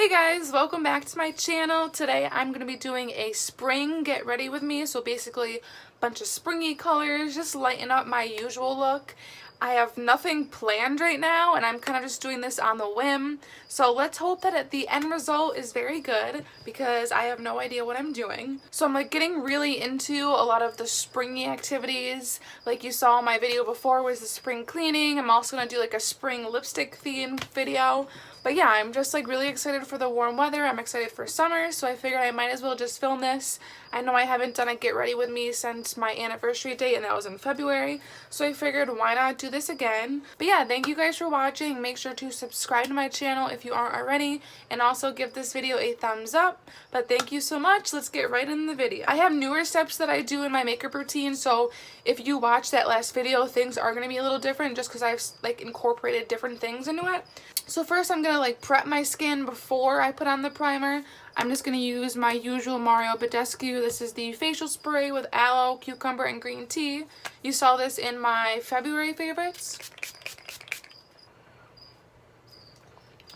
Hey guys, welcome back to my channel. Today I'm going to be doing a spring get ready with me. So basically a bunch of springy colors, just lighten up my usual look. I have nothing planned right now and I'm kind of just doing this on the whim. So let's hope that the end result is very good because I have no idea what I'm doing. So I'm like getting really into a lot of the springy activities. Like you saw in my video before was the spring cleaning. I'm also going to do like a spring lipstick theme video. But yeah, I'm just like really excited for the warm weather. I'm excited for summer, so I figured I might as well just film this. I know I haven't done a get ready with me since my anniversary date, and that was in February, so I figured why not do this again. But yeah, thank you guys for watching. Make sure to subscribe to my channel if you aren't already, and also give this video a thumbs up. But thank you so much. Let's get right into the video. I have newer steps that I do in my makeup routine, so if you watch that last video, things are going to be a little different just because I've like incorporated different things into it. So first I'm going to like prep my skin before I put on the primer. I'm just going to use my usual Mario Badescu. This is the facial spray with aloe, cucumber, and green tea. You saw this in my February favorites.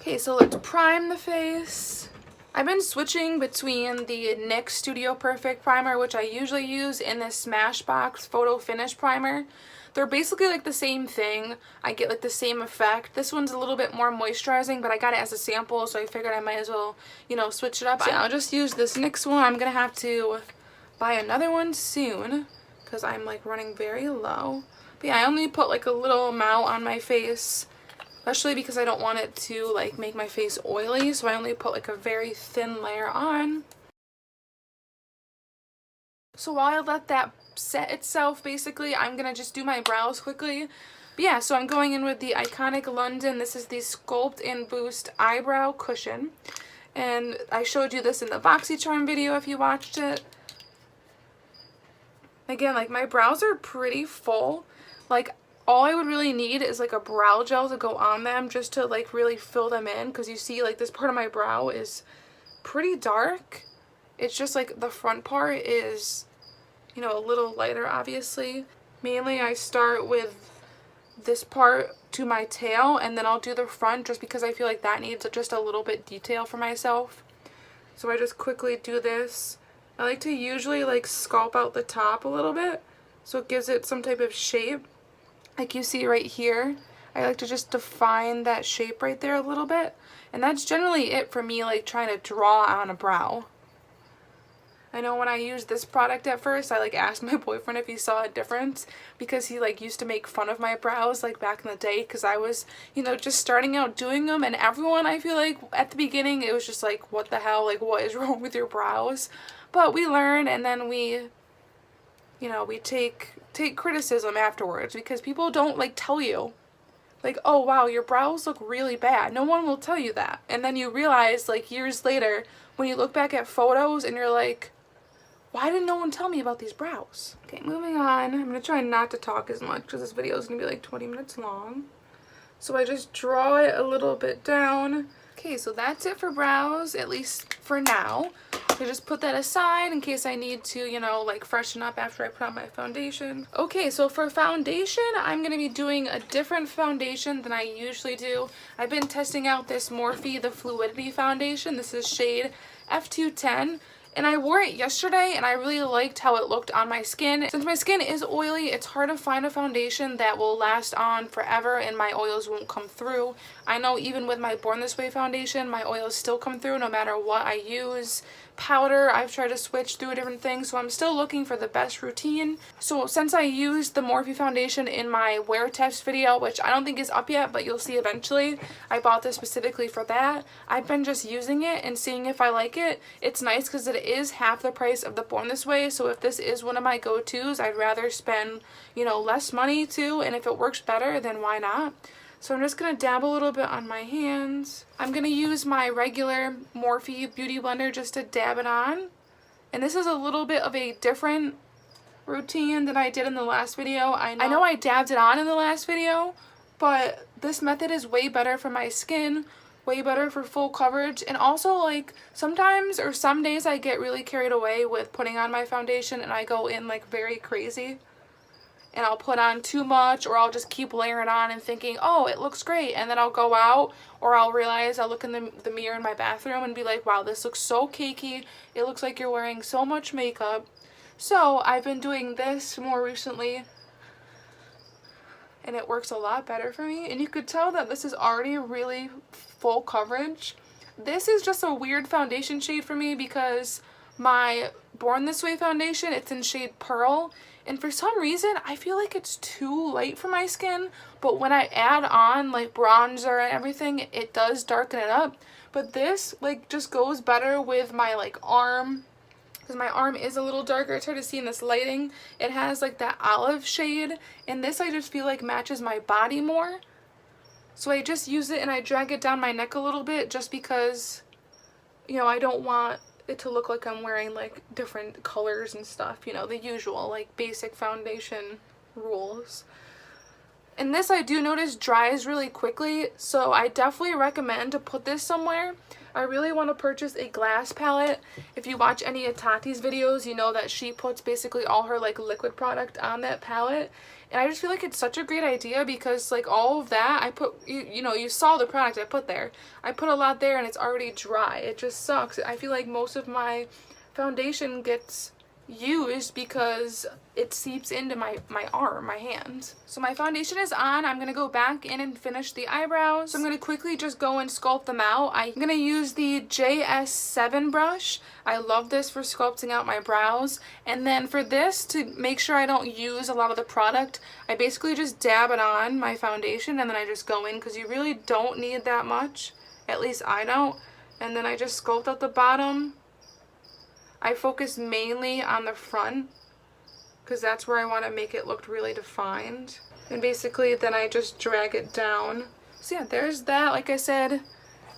Okay, so let's prime the face. I've been switching between the NYX Studio Perfect primer, which I usually use, and this Smashbox Photo Finish primer. They're basically like the same thing. I get like the same effect. This one's a little bit more moisturizing, but I got it as a sample, so I figured I might as well, you know, switch it up. So I'll just use this NYX one. I'm gonna have to buy another one soon because I'm like running very low. But yeah, I only put like a little amount on my face, especially because I don't want it to like make my face oily, so I only put like a very thin layer on. So while I let that set itself, basically, I'm going to just do my brows quickly. But yeah, so I'm going in with the iconic London. This is the Sculpt and Boost Eyebrow Cushion. And I showed you this in the BoxyCharm video if you watched it. Again, like my brows are pretty full. Like all I would really need is like a brow gel to go on them just to like really fill them in. Because you see like this part of my brow is pretty dark. It's just like the front part is, you know, a little lighter obviously. Mainly I start with this part to my tail and then I'll do the front just because I feel like that needs just a little bit detail for myself. So I just quickly do this. I like to usually like sculpt out the top a little bit so it gives it some type of shape. Like you see right here, I like to just define that shape right there a little bit. And that's generally it for me, like trying to draw on a brow. I know when I used this product at first, I like asked my boyfriend if he saw a difference because he like used to make fun of my brows like back in the day because I was, you know, just starting out doing them, and everyone, I feel like at the beginning it was just like, what the hell, like what is wrong with your brows? But we learn, and then we, you know, we take criticism afterwards because people don't like tell you like, oh wow, your brows look really bad. No one will tell you that. And then you realize like years later when you look back at photos and you're like, why didn't no one tell me about these brows? Okay, moving on. I'm going to try not to talk as much because this video is going to be like 20 minutes long. So I just draw it a little bit down. Okay, so that's it for brows, at least for now. I just put that aside in case I need to, you know, like freshen up after I put on my foundation. Okay, so for foundation, I'm going to be doing a different foundation than I usually do. I've been testing out this Morphe, the Fluidity foundation. This is shade F210. And I wore it yesterday and I really liked how it looked on my skin. Since my skin is oily, it's hard to find a foundation that will last on forever and my oils won't come through. I know even with my Born This Way foundation, my oils still come through no matter what I use. Powder, I've tried to switch through different things, so I'm still looking for the best routine. So since I used the Morphe foundation in my wear test video, which I don't think is up yet, but you'll see eventually, I bought this specifically for that. I've been just using it and seeing if I like it. It's nice because it is half the price of the Born This Way, so if this is one of my go-tos, I'd rather spend, you know, less money too, and if it works better, then why not? So I'm just going to dab a little bit on my hands. I'm going to use my regular Morphe Beauty Blender just to dab it on. And this is a little bit of a different routine than I did in the last video. I know I dabbed it on in the last video, but this method is way better for my skin, way better for full coverage. And also like sometimes or some days I get really carried away with putting on my foundation and I go in like very crazy. and I'll put on too much, or I'll just keep layering on and thinking, oh, it looks great, and then I'll go out, or I'll realize, I'll look in the mirror in my bathroom and be like, wow, this looks so cakey, it looks like you're wearing so much makeup. So I've been doing this more recently, and it works a lot better for me, and you could tell that this is already really full coverage. This is just a weird foundation shade for me because my Born This Way foundation, it's in shade Pearl, and for some reason I feel like it's too light for my skin, but when I add on like bronzer and everything, it does darken it up. But this like just goes better with my like arm, because my arm is a little darker. It's hard to see in this lighting. It has like that olive shade, and this I just feel like matches my body more. So I just use it and I drag it down my neck a little bit just because, you know, I don't want it to look like I'm wearing like different colors and stuff, you know, the usual like basic foundation rules. And this I do notice dries really quickly, so I definitely recommend to put this somewhere. I really want to purchase a glass palette. If you watch any of Tati's videos, you know that she puts basically all her like liquid product on that palette. And I just feel like it's such a great idea because like all of that I put, you know, you saw the product I put there. I put a lot there and it's already dry. It just sucks. I feel like most of my foundation gets used because it seeps into my arm, my hand. So my foundation is on. I'm gonna go back in and finish the eyebrows. So I'm gonna quickly just go and sculpt them out. I'm gonna use the JS7 brush. I love this for sculpting out my brows. And then for this, to make sure I don't use a lot of the product, I basically just dab it on my foundation and then I just go in because you really don't need that much. At least I don't. And then I just sculpt out the bottom. I focus mainly on the front because that's where I want to make it look really defined. And basically then I just drag it down. So yeah, there's that. Like I said,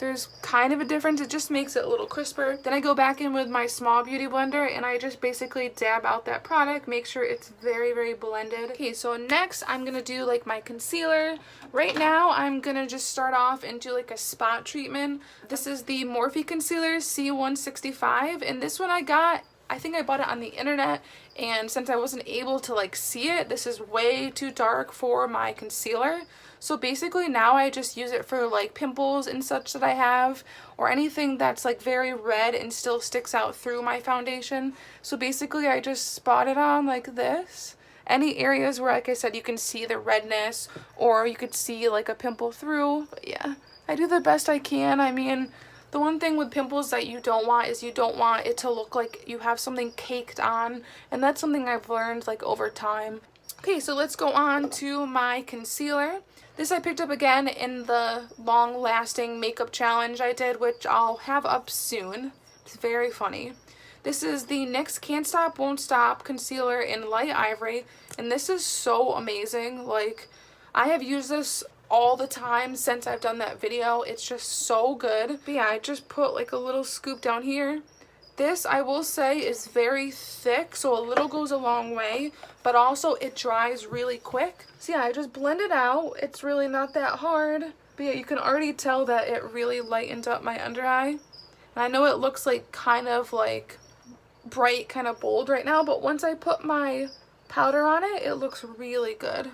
there's kind of a difference. It just makes it a little crisper. Then I go back in with my small beauty blender and I just basically dab out that product, make sure it's very, very blended. Okay, so next I'm gonna do like my concealer. Right now I'm gonna just start off and do like a spot treatment. This is the Morphe Concealer C165, and this one I think I bought it on the internet, and since I wasn't able to like see it, this is way too dark for my concealer. So basically now I just use it for like pimples and such that I have, or anything that's like very red and still sticks out through my foundation. So basically I just spot it on like this. Any areas where, like I said, you can see the redness or you could see like a pimple through. But yeah, I do the best I can. I mean, the one thing with pimples that you don't want is you don't want it to look like you have something caked on, and that's something I've learned like over time. Okay, so let's go on to my concealer. This I picked up again in the long-lasting makeup challenge I did, which I'll have up soon. It's very funny. This is the NYX Can't Stop Won't Stop concealer in light ivory, and this is so amazing. Like, I have used this all the time since I've done that video. It's just so good. But yeah, I just put like a little scoop down here. This, I will say, is very thick, so a little goes a long way, but also it dries really quick. So yeah, I just blend it out. It's really not that hard. But yeah, you can already tell that it really lightened up my under eye. And I know it looks like kind of like bright, kind of bold right now, but once I put my powder on it, it looks really good.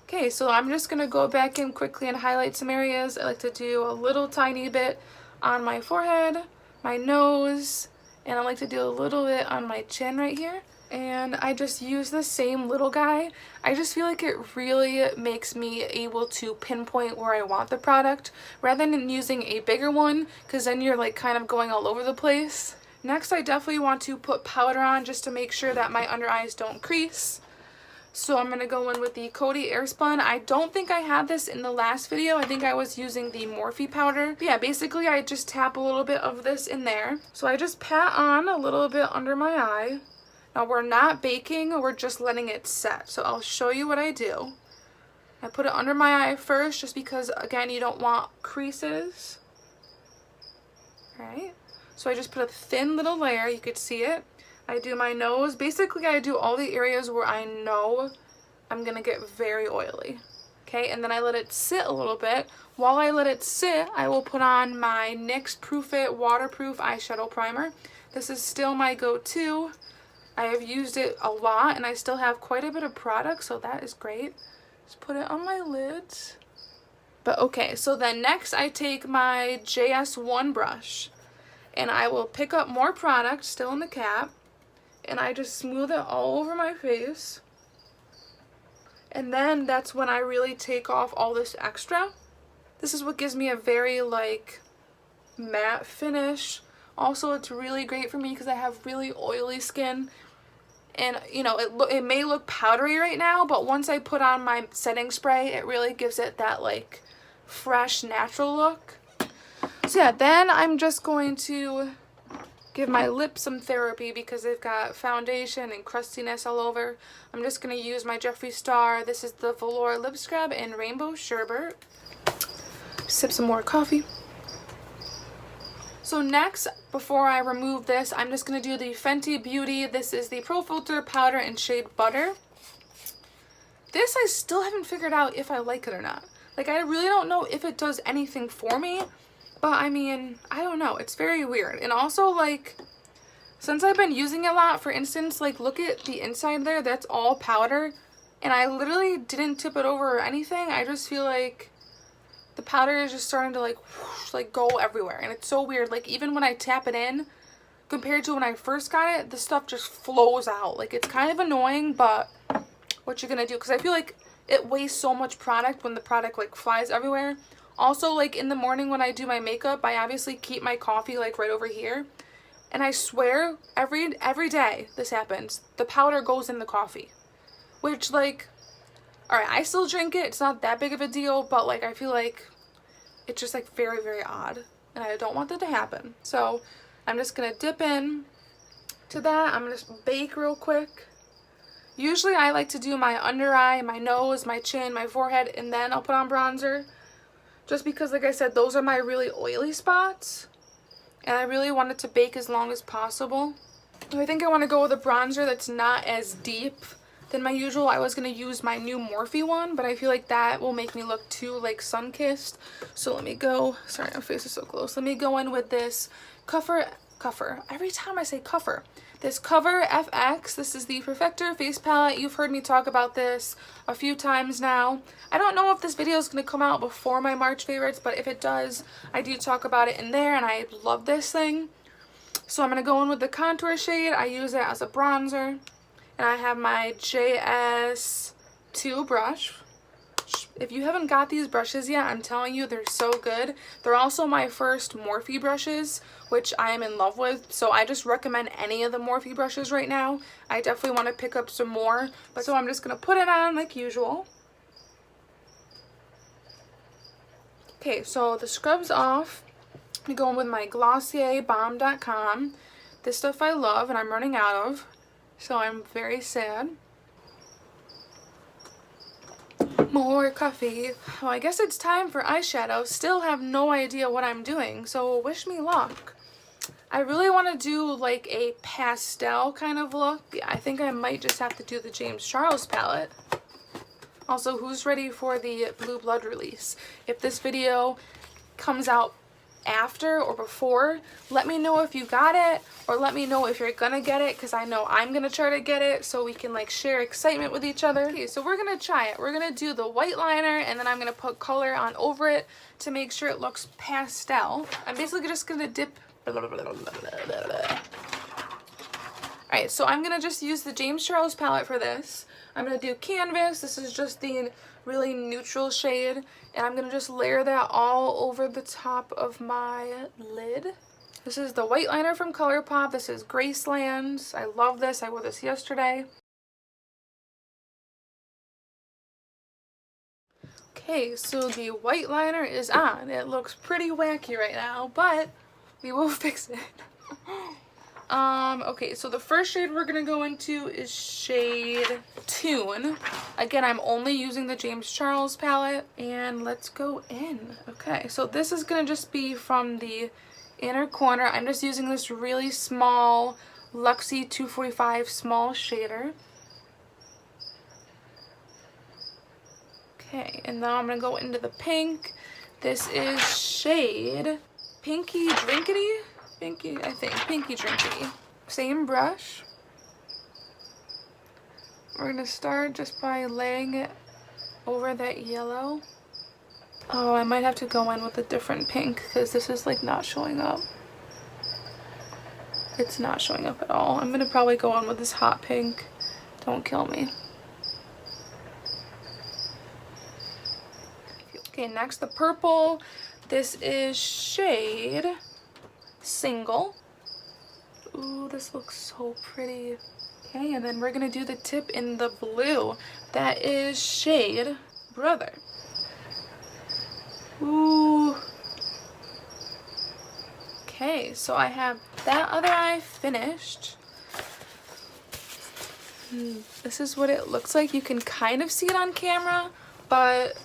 Okay, so I'm just going to go back in quickly and highlight some areas. I like to do a little tiny bit on my forehead, my nose, and I like to do a little bit on my chin right here. And I just use the same little guy. I just feel like it really makes me able to pinpoint where I want the product rather than using a bigger one, because then you're like kind of going all over the place. Next, I definitely want to put powder on just to make sure that my under eyes don't crease. So I'm going to go in with the Coty Airspun. I don't think I had this in the last video. I think I was using the Morphe powder. But yeah, basically I just tap a little bit of this in there. So I just pat on a little bit under my eye. Now we're not baking, we're just letting it set. So I'll show you what I do. I put it under my eye first just because, again, you don't want creases. Alright, so I just put a thin little layer, you could see it. I do my nose. Basically, I do all the areas where I know I'm going to get very oily. Okay, and then I let it sit a little bit. While I let it sit, I will put on my NYX Proof It Waterproof Eyeshadow Primer. This is still my go-to. I have used it a lot and I still have quite a bit of product, so that is great. Just put it on my lids. But okay, so then next I take my JS1 brush and I will pick up more product still in the cap and I just smooth it all over my face. And then that's when I really take off all this extra. This is what gives me a very like matte finish. Also, it's really great for me because I have really oily skin. And you know, it may look powdery right now, but once I put on my setting spray, it really gives it that like fresh, natural look. So yeah, then I'm just going to give my lips some therapy because they've got foundation and crustiness all over. I'm just going to use my Jeffree Star. This is the Velour Lip Scrub in Rainbow Sherbet. Sip some more coffee. So next, before I remove this, I'm just going to do the Fenty Beauty. This is the Pro Filter Powder in shade Butter. This I still haven't figured out if I like it or not. Like, I really don't know if it does anything for me. But I mean, I don't know. It's very weird. And also, like, since I've been using it a lot, for instance, like, look at the inside there. That's all powder. And I literally didn't tip it over or anything. I just feel like the powder is just starting to, like, whoosh, like, go everywhere. And it's so weird. Like, even when I tap it in, compared to when I first got it, the stuff just flows out. Like, it's kind of annoying, but what you're gonna do? Because I feel like it wastes so much product when the product, like, flies everywhere. Also, like, in the morning when I do my makeup, I obviously keep my coffee, like, right over here. And I swear, every day this happens. The powder goes in the coffee. Which, like, alright, I still drink it. It's not that big of a deal. But, like, I feel like it's just, like, very, very odd. And I don't want that to happen. So, I'm just going to dip in to that. I'm going to bake real quick. Usually, I like to do my under eye, my nose, my chin, my forehead. And then I'll put on bronzer. Just because, like I said, those are my really oily spots. And I really want it to bake as long as possible. I think I want to go with a bronzer that's not as deep than my usual. I was going to use my new Morphe one, but I feel like that will make me look too, like, sun-kissed. So let me go. Sorry, my face is so close. Let me go in with this Cover. Every time I say Cover. This coverfx. This is the Perfector face palette. You've heard me talk about this a few times now. I don't know if this video is going to come out before my March favorites, but if it does, I do talk about it in there, and I love this thing. So I'm going to go in with the contour shade. I use it as a bronzer. And I have my JS2 brush. If you haven't got these brushes yet, I'm telling you, they're so good. They're also my first Morphe brushes, which I am in love with. So I just recommend any of the Morphe brushes right now. I definitely want to pick up some more. But so I'm just going to put it on like usual. Okay, so the scrub's off. I'm going with my Glossier Balm.com. This stuff I love and I'm running out of. So I'm very sad. More coffee. Well, I guess it's time for eyeshadow. Still have no idea what I'm doing, so wish me luck. I really want to do like a pastel kind of look. I think I might just have to do the James Charles palette. Also, who's ready for the Blue Blood release? If this video comes out after or before, let me know if you got it, or let me know if you're gonna get it, because I know I'm gonna try to get it so we can like share excitement with each other. Okay, so we're gonna try it. We're gonna do the white liner and then I'm gonna put color on over it to make sure it looks pastel. I'm basically just gonna dip. Alright, so I'm gonna just use the James Charles palette for this. I'm gonna do Canvas. This is just the really neutral shade, and I'm gonna just layer that all over the top of my lid. This is the white liner from Colourpop. This is Graceland. I love this. I wore this yesterday. Okay, so the white liner is on. It looks pretty wacky right now, but we will fix it. Okay, so the first shade we're gonna go into is shade Tune. Again, I'm only using the James Charles palette, and let's go in. Okay, so this is gonna just be from the inner corner. I'm just using this really small Luxie 245 small shader. Okay, and now I'm gonna go into the pink. This is shade Pinky Drinkity? Pinky, I think. Pinky Drinkity. Same brush. we're gonna start just by laying it over that yellow. Oh, I might have to go in with a different pink because this is like not showing up. It's not showing up at all. I'm gonna probably go on with this hot pink. Don't kill me. Okay, next the purple. This is shade Single. Ooh, this looks so pretty. Okay, and then we're gonna do the tip in the blue. That is shade Brother. Ooh. Okay, so I have that other eye finished. This is what it looks like. You can kind of see it on camera, but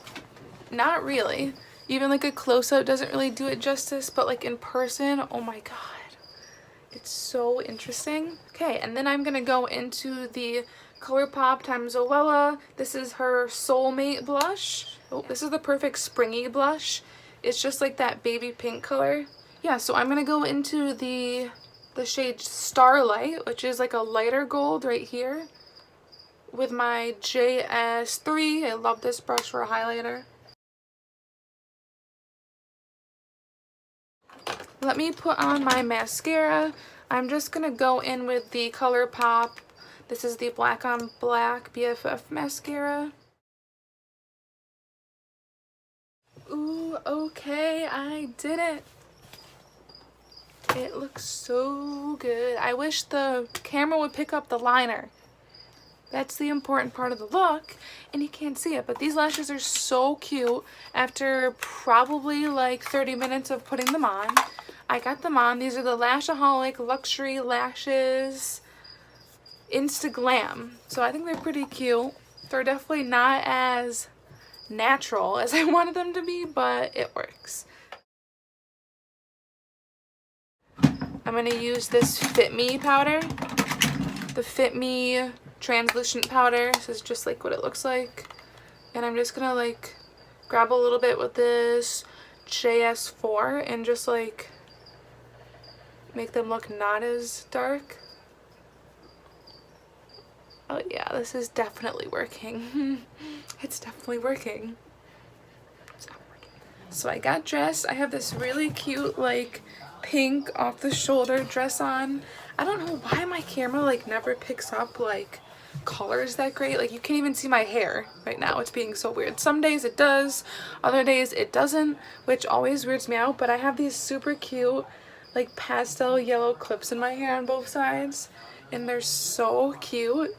not really. Even like a close-up doesn't really do it justice, but like in person, oh my god, it's so interesting. Okay, and then I'm gonna go into the ColourPop times Zoella. This is her Soulmate blush. Oh, this is the Perfect Springy blush. It's just like that baby pink color. Yeah, so I'm gonna go into the shade Starlight, which is like a lighter gold right here, with my JS3. I love this brush for a highlighter. Let me put on my mascara. I'm just gonna go in with the ColourPop. This is the Black on Black BFF mascara. Ooh, okay, I did it. It looks so good. I wish the camera would pick up the liner. That's the important part of the look, and you can't see it, but these lashes are so cute. After probably like 30 minutes of putting them on, I got them on. These are the Lashaholic Luxury Lashes Insta Glam. So I think they're pretty cute. They're definitely not as natural as I wanted them to be, but it works. I'm going to use this Fit Me powder. The Fit Me translucent powder. This is just like what it looks like. And I'm just going to like grab a little bit with this JS4 and just like make them look not as dark. Oh yeah, this is definitely working. It's definitely working. So I got dressed. I have this really cute like pink off the shoulder dress on. I don't know why my camera like never picks up like colors that great. Like you can't even see my hair right now. It's being so weird. Some days it does, other days it doesn't, which always weirds me out. But I have these super cute like pastel yellow clips in my hair on both sides, and they're so cute.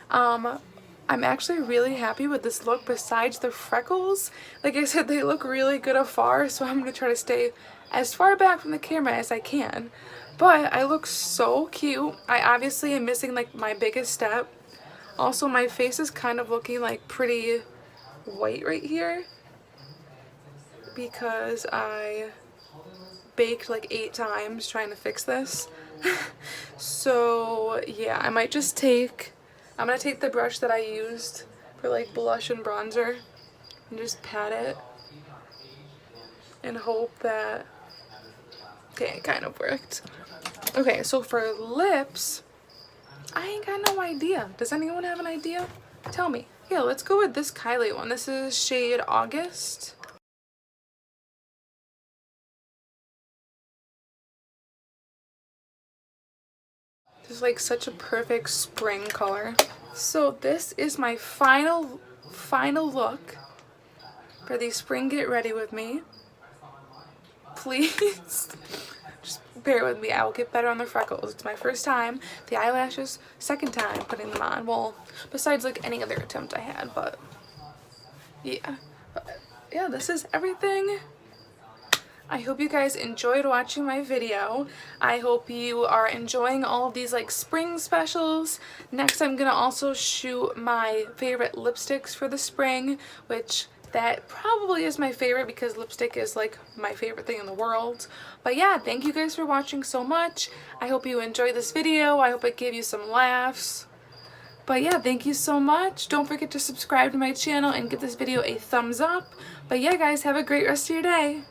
I'm actually really happy with this look besides the freckles. Like I said, they look really good afar, so I'm going to try to stay as far back from the camera as I can. But I look so cute. I obviously am missing like my biggest step. Also, my face is kind of looking like pretty white right here because I baked like 8 times trying to fix this. So yeah, I might just I'm going to take the brush that I used for like blush and bronzer and just pat it and hope that, okay, it kind of worked. Okay, so for lips, I ain't got no idea. Does anyone have an idea? Tell me. Yeah, let's go with this Kylie one. This is shade August. This is like such a perfect spring color. So this is my final look for the spring get ready with me. Please just bear with me. I will get better on the freckles. It's my first time. The eyelashes, second time putting them on. Well, besides like any other attempt I had, but yeah. But yeah, this is everything. I hope you guys enjoyed watching my video. I hope you are enjoying all of these like spring specials. Next I'm gonna also shoot my favorite lipsticks for the spring, which that probably is my favorite because lipstick is like my favorite thing in the world. But yeah, thank you guys for watching so much. I hope you enjoyed this video. I hope it gave you some laughs. But yeah, thank you so much. Don't forget to subscribe to my channel and give this video a thumbs up. But yeah guys, have a great rest of your day.